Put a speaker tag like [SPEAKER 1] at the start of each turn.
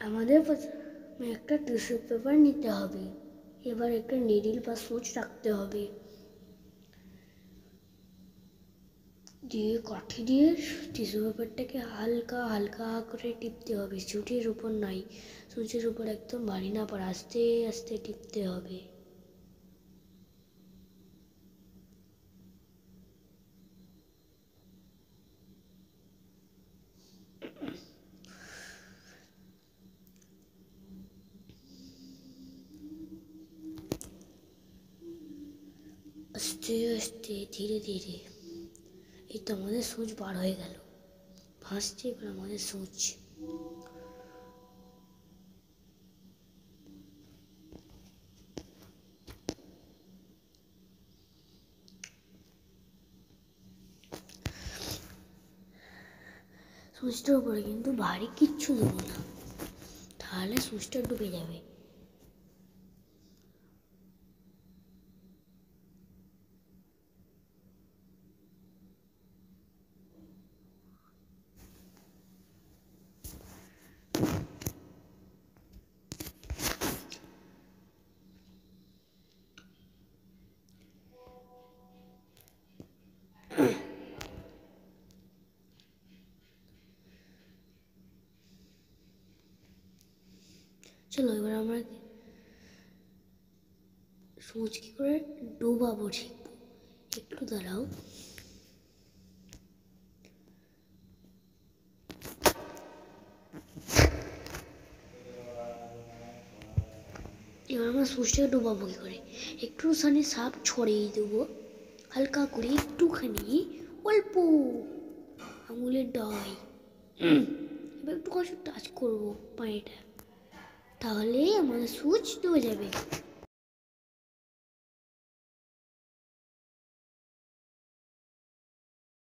[SPEAKER 1] আমাদের প্রথমে একটা টিস্যু পেপার নিতে হবে, এবার একটা নিডল বা সুচ রাখতে হবে, দিয়ে কাঠি দিয়ে টিস্যু পেপারটাকে হালকা হালকা করে টিপতে হবে, সুচের উপর নয়, সুচের উপর একদম ভারী না পড়ে আস্তে আস্তে টিপতে হবে। আস্তে আস্তে ধীরে ধীরে। এই তো আমাদের সুচ বার হয়ে গেল, ভাসছে এবার আমাদের সুচ। সুচটার উপরে কিন্তু ভারী কিচ্ছু দেবো না, তাহলে সুচটা ডুবে যাবে। চলো এবার আমরা সুচ কি করে ডুবাবো শিখবো, একটু দাঁড়াও। এবার আমরা সুচটাকে ডুবাবো কি করে, একটুখানি সাপ ছড়িয়ে দেবো হালকা করে, একটুখানি অল্প আঙুলের ডাই, এবার একটু টাচ করবো পানিটা, তাহলেই আমাদের সুচ ডুবে যাবে।